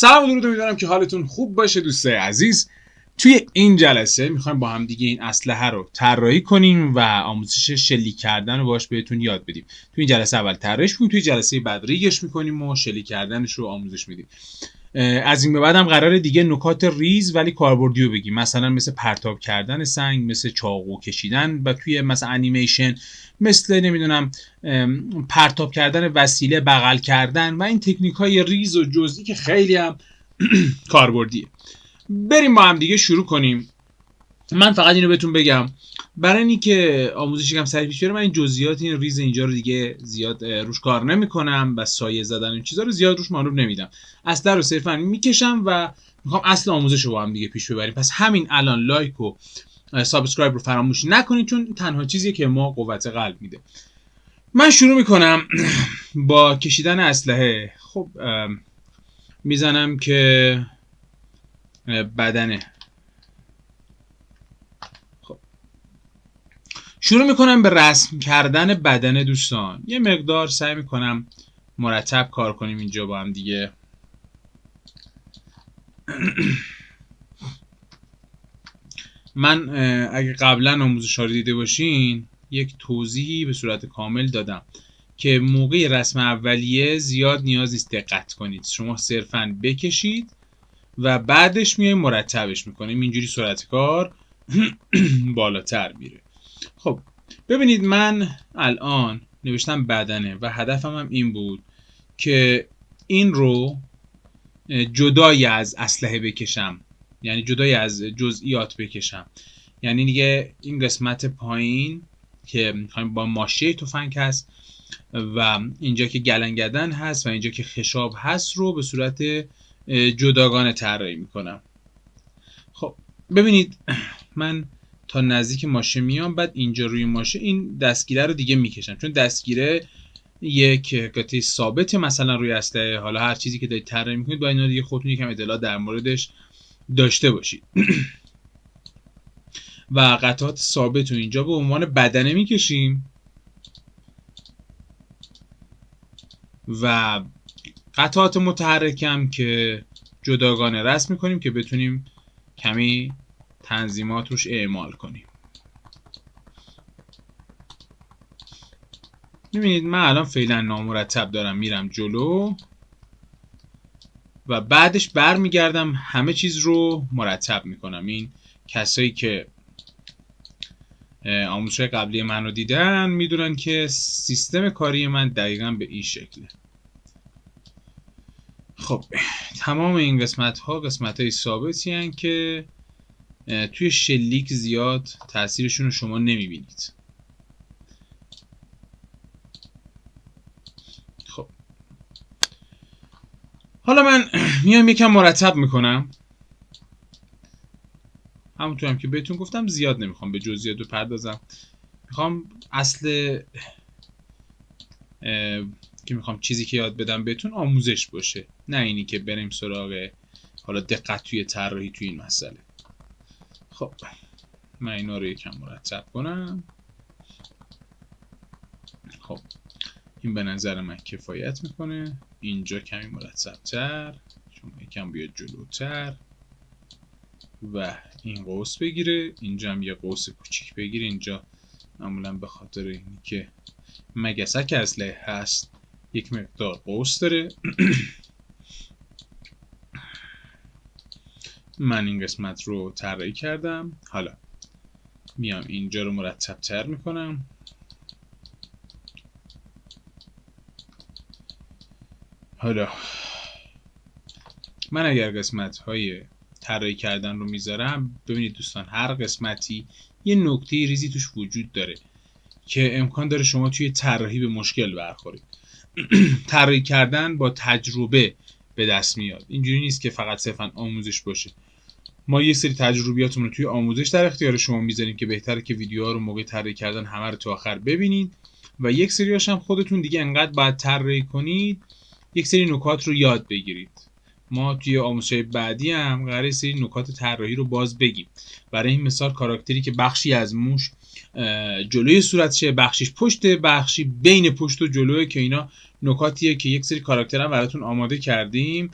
سلام و درود، امیدوارم که حالتون خوب باشه دوستای عزیز. توی این جلسه میخوایم با هم دیگه این اسلحه رو طراحی کنیم و آموزش شلیک کردن رو باهاش بهتون یاد بدیم. توی این جلسه اول طراحیش می‌کنیم، توی جلسه بعد ریگش می‌کنیم و شلیک کردنش رو آموزش میدیم. از این به بعد هم قراره دیگه نکات ریز ولی کاربردی رو بگیم، مثلا مثل پرتاب کردن سنگ، مثل چاقو کشیدن و توی مثلا انیمیشن، مثل نمیدونم پرتاب کردن وسیله، بغل کردن و این تکنیک‌های ریز و جزئی که خیلی هم کاربردیه. بریم با هم دیگه شروع کنیم. من فقط اینو بهتون بگم برای اینکه آموزش یکم سریع پیش بره، من این جزئیات این ریز اینجا رو دیگه زیاد روش کار نمی‌کنم و سایه زدن این چیزا رو زیاد روش مانور نمیدم. اصلا رو صرفا میکشم و میخوام اصل آموزش رو با هم دیگه پیش ببریم. پس همین الان لایک و سابسکرایب رو فراموش نکنید، چون تنها چیزیه که ما قوت قلب میده. من شروع میکنم با کشیدن اسلحه. خب میزنم که بدنه. خب شروع میکنم به رسم کردن بدن دوستان. یه مقدار سعی میکنم مرتب کار کنیم اینجا با هم دیگه. من اگه قبلا آموزش ها رو دیده باشین یک توضیحی به صورت کامل دادم که موقع رسم اولیه زیاد نیاز نیست دقت کنید، شما صرفاً بکشید و بعدش میایم مرتبش میکنیم، اینجوری سرعت کار بالاتر میره. خب ببینید من الان نوشتم بدنه و هدفم هم این بود که این رو جدای از اسلحه بکشم، یعنی جدای از جزئیات بکشم. یعنی دیگه این قسمت پایین که میخوایم با ماشه تفنگ هست و اینجا که گلنگدن هست و اینجا که خشاب هست رو به صورت جداگانه طراحی میکنم. خب ببینید من تا نزدیک ماشه میام، بعد اینجا روی ماشه این دستگیره رو دیگه میکشم، چون دستگیره یک قطعه ثابت مثلا روی اسلحه، حالا هر چیزی که دارید طراحی میکنید با اینا دیگه خودتون یکم اطلاع در موردش داشته باشید. و قطعات ثابت رو اینجا به عنوان بدنه میکشیم و قطعات متحرکم که جداگانه رسم میکنیم که بتونیم کمی تنظیمات روش اعمال کنیم. میبینید من الان فعلا نامرتب دارم میرم جلو و بعدش برمیگردم همه چیز رو مرتب میکنم. این کسایی که آموزش قبلی من رو دیدن میدونن که سیستم کاری من دقیقا به این شکله. خب تمام این قسمت ها قسمت های ثابتی هستند که توی شلیک زیاد تاثیرشون رو شما نمیبینید. خب حالا من میام یکم مرتب میکنم، همونطور هم که بهتون گفتم زیاد نمیخوام به جزئیات بپردازم. میخوام اصل که میخوام چیزی که یاد بدم بهتون آموزش باشه، نه اینی که بریم سراغ حالا دقت توی طراحی توی این مسئله. خب من اینا رو یکم مرتب کنم. خب این به نظر من کفایت میکنه. اینجا کمی مرتب‌تر، شما یکم بیاد جلوتر و این قوس بگیره، اینجا هم یه قوس کوچیک بگیره. اینجا معمولا به خاطر اینی که مگسک اسلحه هست یک مقدار قوس داره. من این قسمت رو طراحی کردم. حالا میام اینجا رو مرتب تر میکنم. حالا من اگر قسمت های طراحی کردن رو میذارم، ببینید دوستان هر قسمتی یه نکته ریزی توش وجود داره که امکان داره شما توی طراحی به مشکل برخورید. طراحی کردن با تجربه به دست میاد، اینجوری نیست که فقط صرفا آموزش باشه. ما یه سری تجربیاتمون رو توی آموزش در اختیار شما میذاریم که بهتره که ویدیوها رو موقع طراحی کردن همه رو تا آخر ببینید و یک سریاش هم خودتون دیگه انقدر باید طراحی کنید یک سری نکات رو یاد بگیرید. ما توی آموزش‌های بعدی هم قراره سری نکات طراحی رو باز بگیم. برای این مثال کاراکتری که بخشی از موش جلوی صورتشه، بخشیش پشت، بخشی بین پشت و جلوه، که اینا نکاتیه که یک سری کاراکتر هم براتون آماده کردیم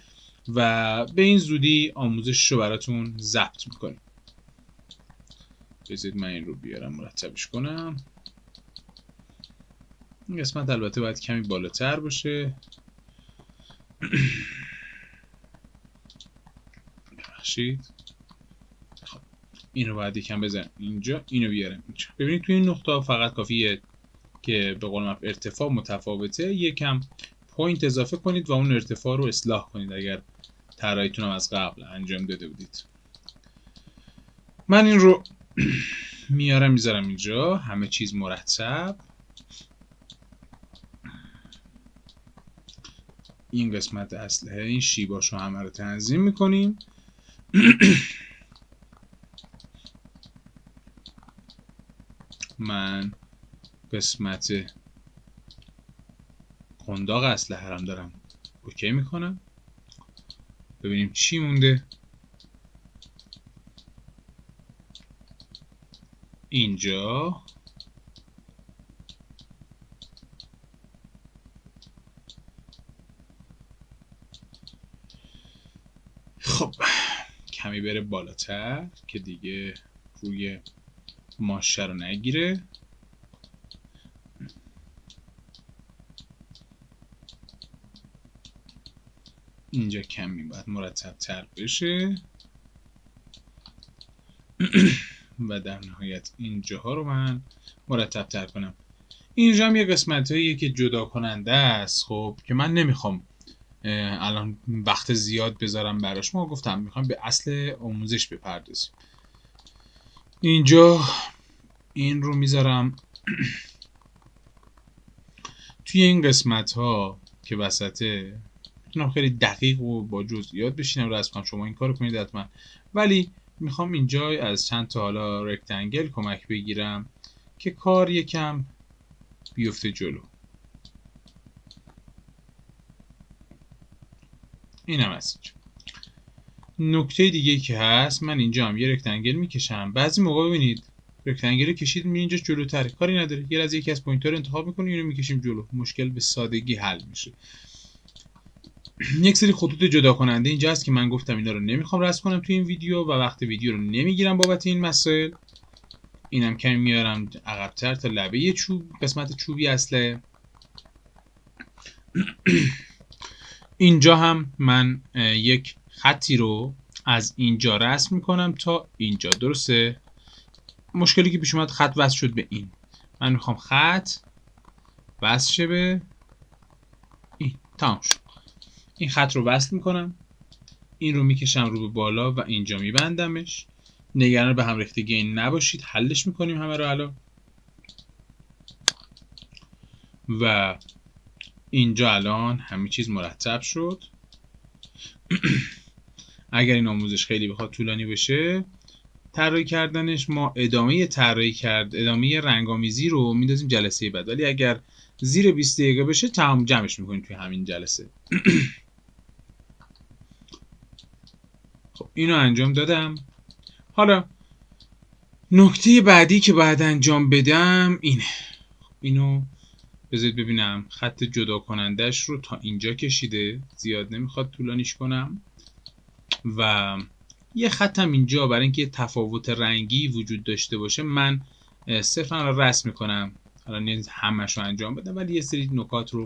و به این زودی آموزش رو براتون ضبط میکنیم. بذارید من این رو بیارم مرتبش کنم. این قسمت البته باید کمی بالاتر باشه. ببخشید. خب این رو باید یکم بزنم اینجا، اینو بیارم اینجا. ببینید توی این نقطه فقط کافیه که به قول من ارتفاع متفاوته یکم پوینت اضافه کنید و اون ارتفاع رو اصلاح کنید اگر طراحیتون هم از قبل انجام داده بودید. من این رو میارم میذارم اینجا، همه چیز مرتب. این قسمت اسلحه، این شیباشو همه رو تنظیم میکنیم. من قسمت قنداق اسلحه هم دارم اوکی میکنم. ببینیم چی مونده. اینجا خب کمی بره بالاتر که دیگه روی ماشه رو نگیره. اینجا کمی باید مرتب تر بشه و در نهایت اینجاها رو من مرتب تر کنم. اینجا هم یه قسمت هاییه که جدا کننده است، خب که من نمیخوام الان وقت زیاد بذارم براش. ما گفتم میخوام به اصل آموزش بپردازیم. اینجا این رو میذارم توی این قسمت ها که وسطه. میتونم خیلی دقیق و با جزئیات بشینم رسم کنم، شما این کارو کنید حتما، ولی میخوام اینجا از چند تا حالا رکتنگل کمک بگیرم که کار یکم بیفته جلو. اینم از اینجا. نکته دیگه که هست، من اینجا هم یه رکتنگل میکشم. بعضی موقع ببینید رکتنگل کشید میره اینجا جلوتره، کاری نداره، یه از یکی از پوینت‌ها رو انتخاب میکنیم اینو میکشیم جلو، مشکل به سادگی حل میشه. یک سری خطوط جدا کننده اینجا هست که من گفتم اینا رو نمیخوام رسم کنم توی این ویدیو و وقت ویدیو رو نمیگیرم بابت این مسائل. اینم کمی میارم عقب‌تر تا لبه چوب، قسمت چوبی اصله. اینجا هم من یک خطی رو از اینجا رسم میکنم تا اینجا، درسته؟ مشکلی که پیش اومد خط وصل شد به این، من میخوام خط وصل شه به این. تمام شد. این خط رو وصل میکنم، این رو میکشم رو به بالا و اینجا میبندمش. نگران به هم ریختگی این نباشید، حلش میکنیم همه رو الان. و اینجا الان همه چیز مرتب شد. اگر این آموزش خیلی بخواد طولانی بشه طراحی کردنش، ما ادامه رنگامیزی رو میندازیم جلسه بعد، ولی اگر زیر 20 دقیقه بشه تمام جمعش میکنیم توی همین جلسه. خب اینو انجام دادم. حالا نکته بعدی که باید انجام بدم اینه. اینو بذارید ببینم. خط جدا کنندش رو تا اینجا کشیده، زیاد نمیخواد طولانیش کنم، و یه خطم اینجا برای اینکه تفاوت رنگی وجود داشته باشه من صرفا رو رسم میکنم. حالا نیست همش رو انجام بدم، ولی یه سری نکات رو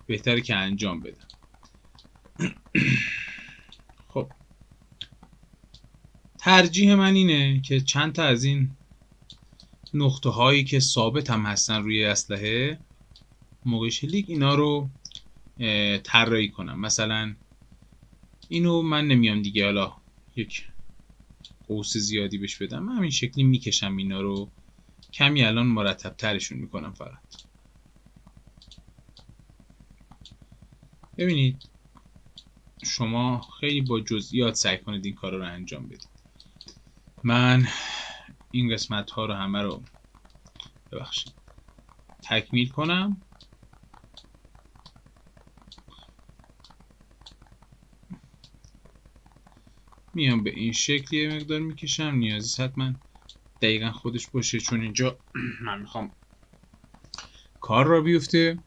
بهتره که انجام بدم. خب ترجیح من اینه که چند تا از این نقطه هایی که ثابت هم هستن روی اسلحه موقع شلیک اینا رو طراحی کنم. مثلا اینو من نمیام دیگه حالا یک قوس زیادی بهش بدم، من همین شکلی میکشم اینا رو، کمی الان مرتب ترشون میکنم. فقط ببینید شما خیلی با جزئیات سعی کنید این کار رو انجام بدید. من این قسمت ها رو همه رو ببخشید تکمیل کنم. میام به این شکل یه مقدار میکشم، نیازی حتما دقیقا خودش باشه چون اینجا من میخوام کار را بیفته.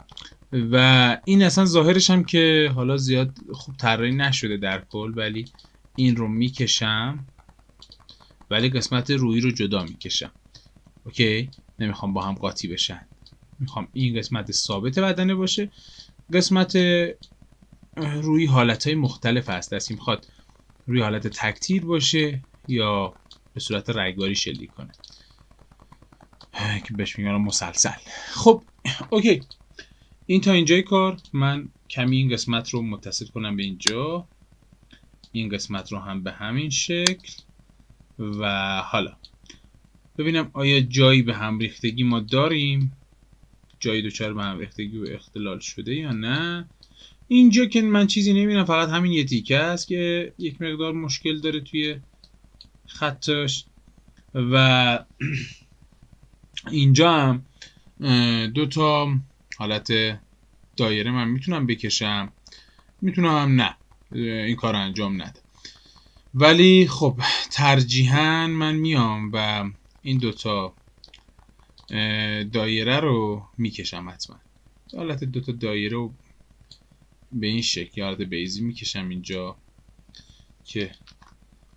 و این اصلا ظاهرش هم که حالا زیاد خوب طراحی نشده در کل، ولی این رو میکشم، ولی قسمت روی رو جدا میکشم. اوکی، نمیخوام با هم قاطی بشن، میخوام این قسمت ثابت بدنه باشه. قسمت روی حالتهای مختلف هست، دستی میخواد روی حالت تکتیر باشه یا به صورت رگباری شلیک کنه که بهش میگن مسلسل. خب اوکی، این تا اینجای کار. من کمی این قسمت رو متصل کنم به اینجا، این قسمت رو هم به همین شکل، و حالا ببینم آیا جایی به هم ریختگی ما داریم، جایی دچار به هم ریختگی و اختلال شده یا نه. اینجا که من چیزی نمیبینم، فقط همین یه تیکه است که یک مقدار مشکل داره توی خطش. و اینجا هم دو تا حالت دایره من میتونم بکشم، میتونم هم نه، این کار انجام نده. ولی خب ترجیحاً من میام و این دوتا دایره رو میکشم. حتما حالت دوتا دایره رو به این شکل حالت بیزی میکشم اینجا، که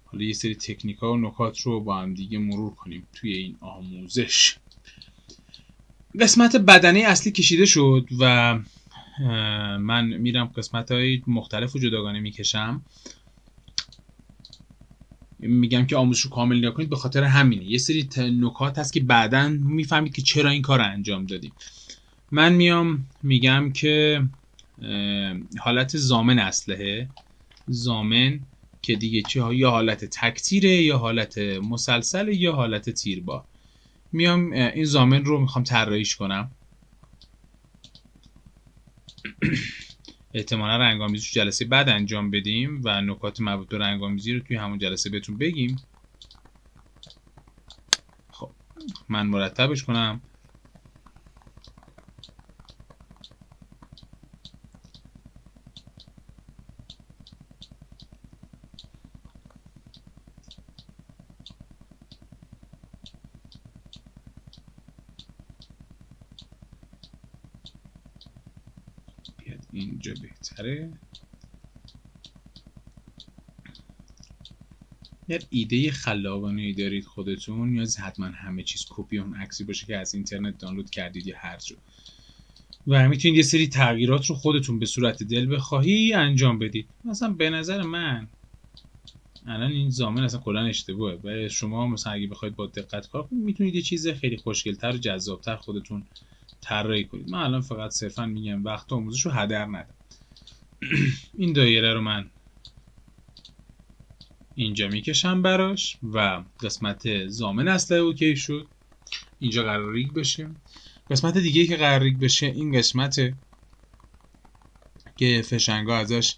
حالا یه سری تکنیک ها و نکات رو با هم دیگه مرور کنیم توی این آموزش. قسمت بدنه اصلی کشیده شد و من میرم قسمت های مختلف رو جداگانه میکشم. میگم که آموزش رو کامل نگاه کنید، به خاطر همینه. یه سری نکات هست که بعداً میفهمید که چرا این کار رو انجام دادیم. من میام میگم که حالت ضامن اسلحه، ضامن که دیگه چه، یا حالت تکتیره یا حالت مسلسل یا حالت تیربار. میام این ضامن رو میخوام طراحیش کنم. احتمالا رنگ‌آمیزی رو جلسه بعد انجام بدیم و نکات مربوط به رنگ‌آمیزی رو توی همون جلسه بهتون بگیم. خب من مرتبش کنم. بیاد اینجا بهتره. یه ایده خلاقانه‌ای دارید خودتون، یا حتما همه چیز کپی اون عکسی باشه که از اینترنت دانلود کردید یا هر جا، و میتونید یه سری تغییرات رو خودتون به صورت دل بخواهی انجام بدید. مثلا به نظر من الان این ضامن اصلا کلا اشتباهه، و شما مثلا اگه بخواید با دقت کار کنید میتونید یه چیز خیلی خوشگل‌تر و جذاب‌تر خودتون طراحی کنید. من الان فقط صرفا میگم وقت آموزش رو هدر ندم. این دایره رو من اینجا میکشم براش و قسمت ضامن اسلحه اوکی شد. اینجا قرار ریگ بشه. قسمت دیگه که قرار ریگ بشه این قسمته که فشنگا ازش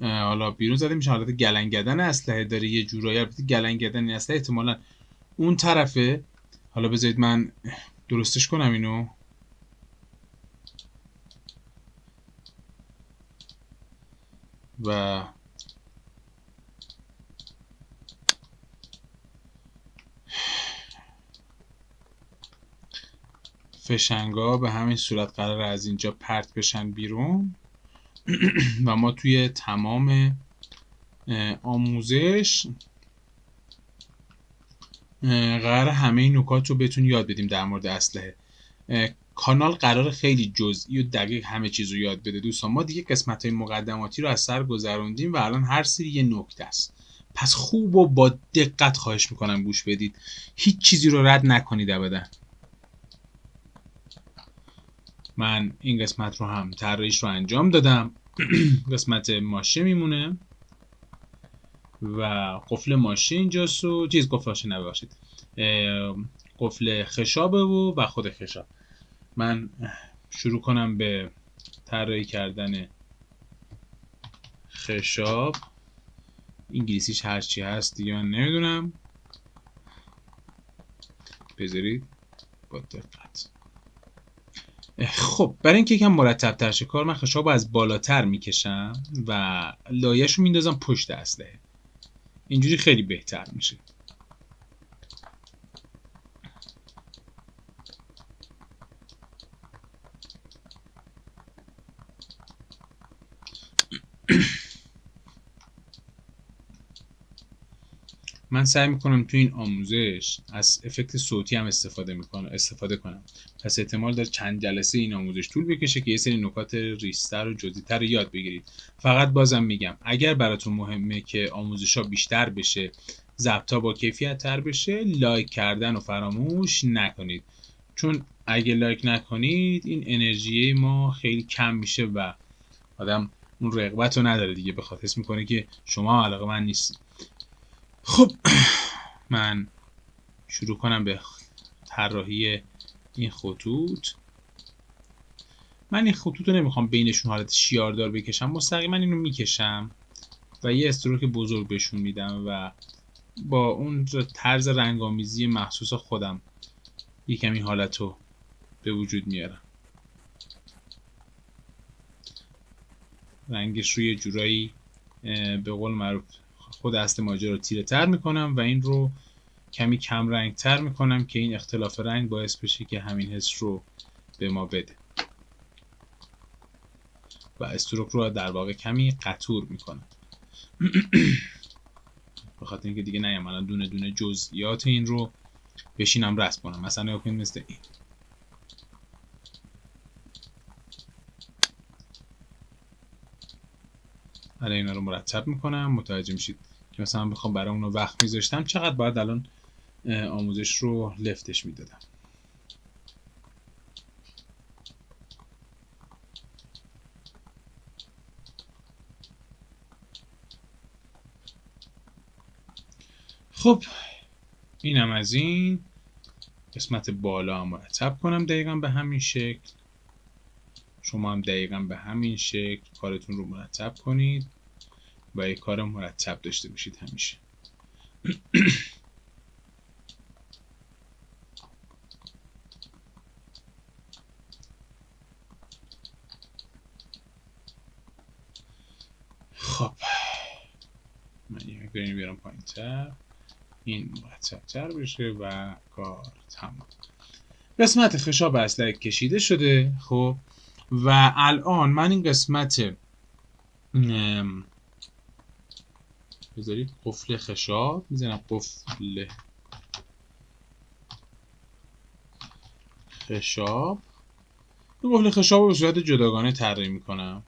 حالا بیرون زده میشه. حالت گلنگدن اسلحه داره یه جورایی، البته گلنگدن اسلحه احتمالاً اون طرفه. حالا بذارید من درستش کنم اینو. و فشنگا به همین صورت قرار از اینجا پرت بشن بیرون و ما توی تمام آموزش قرار همه این نکات رو بهتون یاد بدیم در مورد اسلحه. کانال قرار خیلی جزئی و دقیق همه چیز رو یاد بده دوستان. ما دیگه قسمت های مقدماتی رو از سر گذروندیم و الان هر سری یه نکته است، پس خوب و با دقت خواهش میکنم گوش بدید، هیچ چیزی رو رد نکنید ابدا. من این قسمت رو هم طراحیش رو انجام دادم. قسمت ماشه میمونه و قفل ماشه اینجاست و چیز قفل ماشه نباشید، قفل خشابه و خود خشاب. من شروع کنم به طراحی کردن خشاب. انگلیسیش هرچی هست دیگه من نمیدونم، بذارید با دقت. خب برای اینکه یکم مرتب تر شه کار، من خشاب رو از بالاتر میکشم و لایه‌ش رو میندازم پشت اسلحه. اینجوری خیلی بهتر میشه. من سعی میکنم تو این آموزش از افکت صوتی هم استفاده کنم. پس احتمال داره چند جلسه این آموزش طول بکشه که یه سری نکات ریزتر و جزئی‌تر رو یاد بگیرید. فقط بازم میگم اگر براتون مهمه که آموزش‌ها بیشتر بشه، ضبط‌ها با کیفیت تر بشه، لایک کردن رو فراموش نکنید. چون اگه لایک نکنید این انرژی ما خیلی کم میشه و آدم اون رغبت رو نداره دیگه، بخواد حس میکنه که شما علاقه‌مند نیستید. خب من شروع کنم به طراحی این خطوط. من این خطوط رو نمیخوام بینشون حالت شیاردار بکشم، مستقیما اینو میکشم و یه استروک بزرگ بهشون میدم و با اون طرز رنگامیزی مخصوص خودم یه کمی حالت رو به وجود میارم. رنگش رو یه جورایی به قول معروف خود اصل ماجرا رو تیره تر میکنم و این رو کمی کم رنگ تر میکنم که این اختلاف رنگ باعث بشه که همین حس رو به ما بده و استروک رو در واقع کمی قطور میکنم. به خاطر اینکه دیگه نیام الان دونه دونه جزئیات این رو بشینم رسم کنم. مثلا یا کنید مثل این. الان اینا رو مرتب میکنم، متوجه میشید که مثلا بخوام برای اون وقت میذاشتم چقدر باید الان آموزش رو لفتش میدادم. خب اینم از این. قسمت بالا هم مرتب کنم دقیقا به همین شکل. شما هم دقیقا به همین شکل کارتون رو مرتب کنید و یک کار مرتب داشته باشید همیشه. خب من یه مقداری بیارم پایین تر، این مرتب تر بشه و کار تمام. قسمت خشاب اسلحه کشیده شده. خب و الان من این قسمت بذارید قفل خشاب میزنم. قفل خشاب، این قفل خشاب رو به صورت جداگانه طراحی میکنم.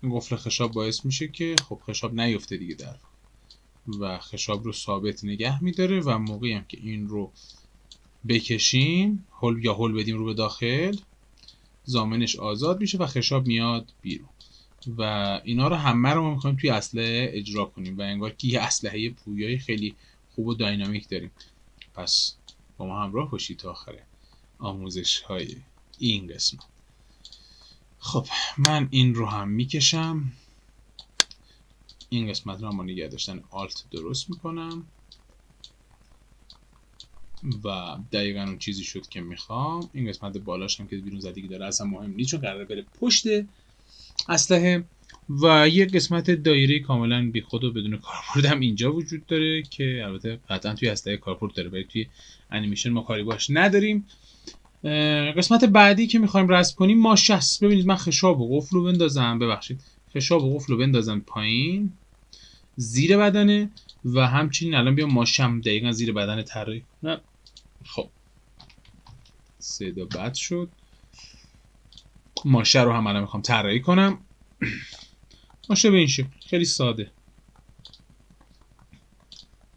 این قفل خشاب باعث میشه که خب خشاب نیفته دیگه در و خشاب رو ثابت نگه میداره و موقعی هم که این رو بکشیم هل بدیم رو به داخل، ضامنش آزاد میشه و خشاب میاد بیرون و اینا رو همه رو ما میخوایم توی اسلحه اجرا کنیم و انگار که یه اسلحه پویایی خیلی خوب و داینامیک داریم. پس با ما همراه باشید تا آخر آموزش های این قسمت. خب من این رو هم میکشم. این قسمت رو هم با نگه داشتن آلت درست میکنم و دقیقا اون چیزی شد که میخوام. این قسمت بالاش هم که بیرون زدگی داره اصلا مهم نیست چون قراره بره پشت اسلحه و یه قسمت دایره کاملا بی خود و بدون کاربرد هم اینجا وجود داره که البته قطعا توی اسلحه کاربرد داره ولی توی انیمیشن ما کاری باش نداریم. قسمت بعدی که میخوایم رسم کنیم ماشه است. ببینید من خشاب و قفل رو بندازم، ببخشید خشاب و قفل رو بندازم پایین زیر بدنه و همچنین الان بیام ماشه هم دقیقا زیر بدن طراحی کنم. خب صدا بد شد. ماشه رو هم الان میخوام طراحی کنم. ماشه به این شکل خیلی ساده.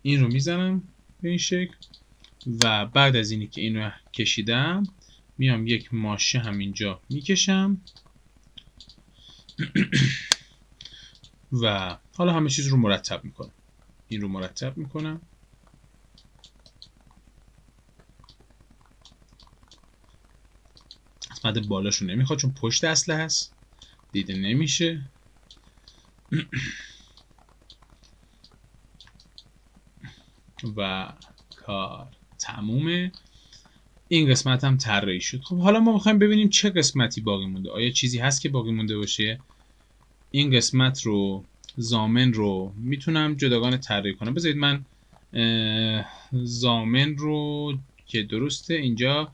این رو میزنم به این شکل و بعد از اینی که اینو کشیدم میام یک ماشه همینجا میکشم و حالا همه چیز رو مرتب میکنم. این رو مرتب میکنم. قسمت بالاشو نمیخواد چون پشت اسلحه هست دیده نمیشه. و کار تمومه. این قسمت هم طراحی شد. خب حالا ما میخوایم ببینیم چه قسمتی باقی مونده. آیا چیزی هست که باقی مونده باشه؟ این قسمت رو ضامن رو میتونم جداگانه طراحی کنم. بذارید من ضامن رو که درسته اینجا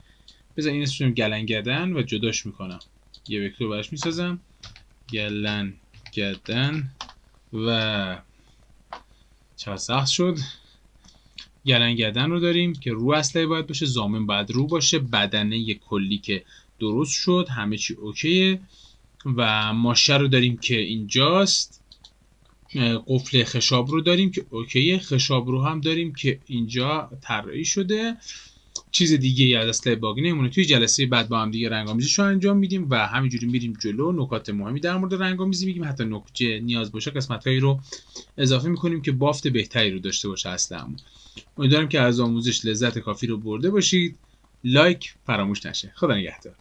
بذار این اسمش گلنگدن و جداش میکنم. یه وکتور براش میسازم گلنگدن و چقدر سخت شد. گلنگدن رو داریم که رو اسلحه باید باشه، ضامن باید رو باشه، بدنه کلی که درست شد، همه چی اوکیه. و ماشه رو داریم که اینجاست. قفل خشاب رو داریم که اوکیه. خشاب رو هم داریم که اینجا طراحی شده. چیز دیگه ای از اسلحه باقی نمیمونه. توی جلسه بعد با هم دیگه رنگ‌آمیزیش رو انجام میدیم و همینجوری میریم جلو. نکات مهمی در مورد رنگ‌آمیزی میگیم، حتی نکته نیاز باشه قسمت‌هایی رو اضافه میکنیم که بافت بهتری رو داشته باشه اسلحه‌مون. امیدوارم که از آموزش لذت کافی رو برده باشید. لایک فراموش نشه. خدا نگهدار.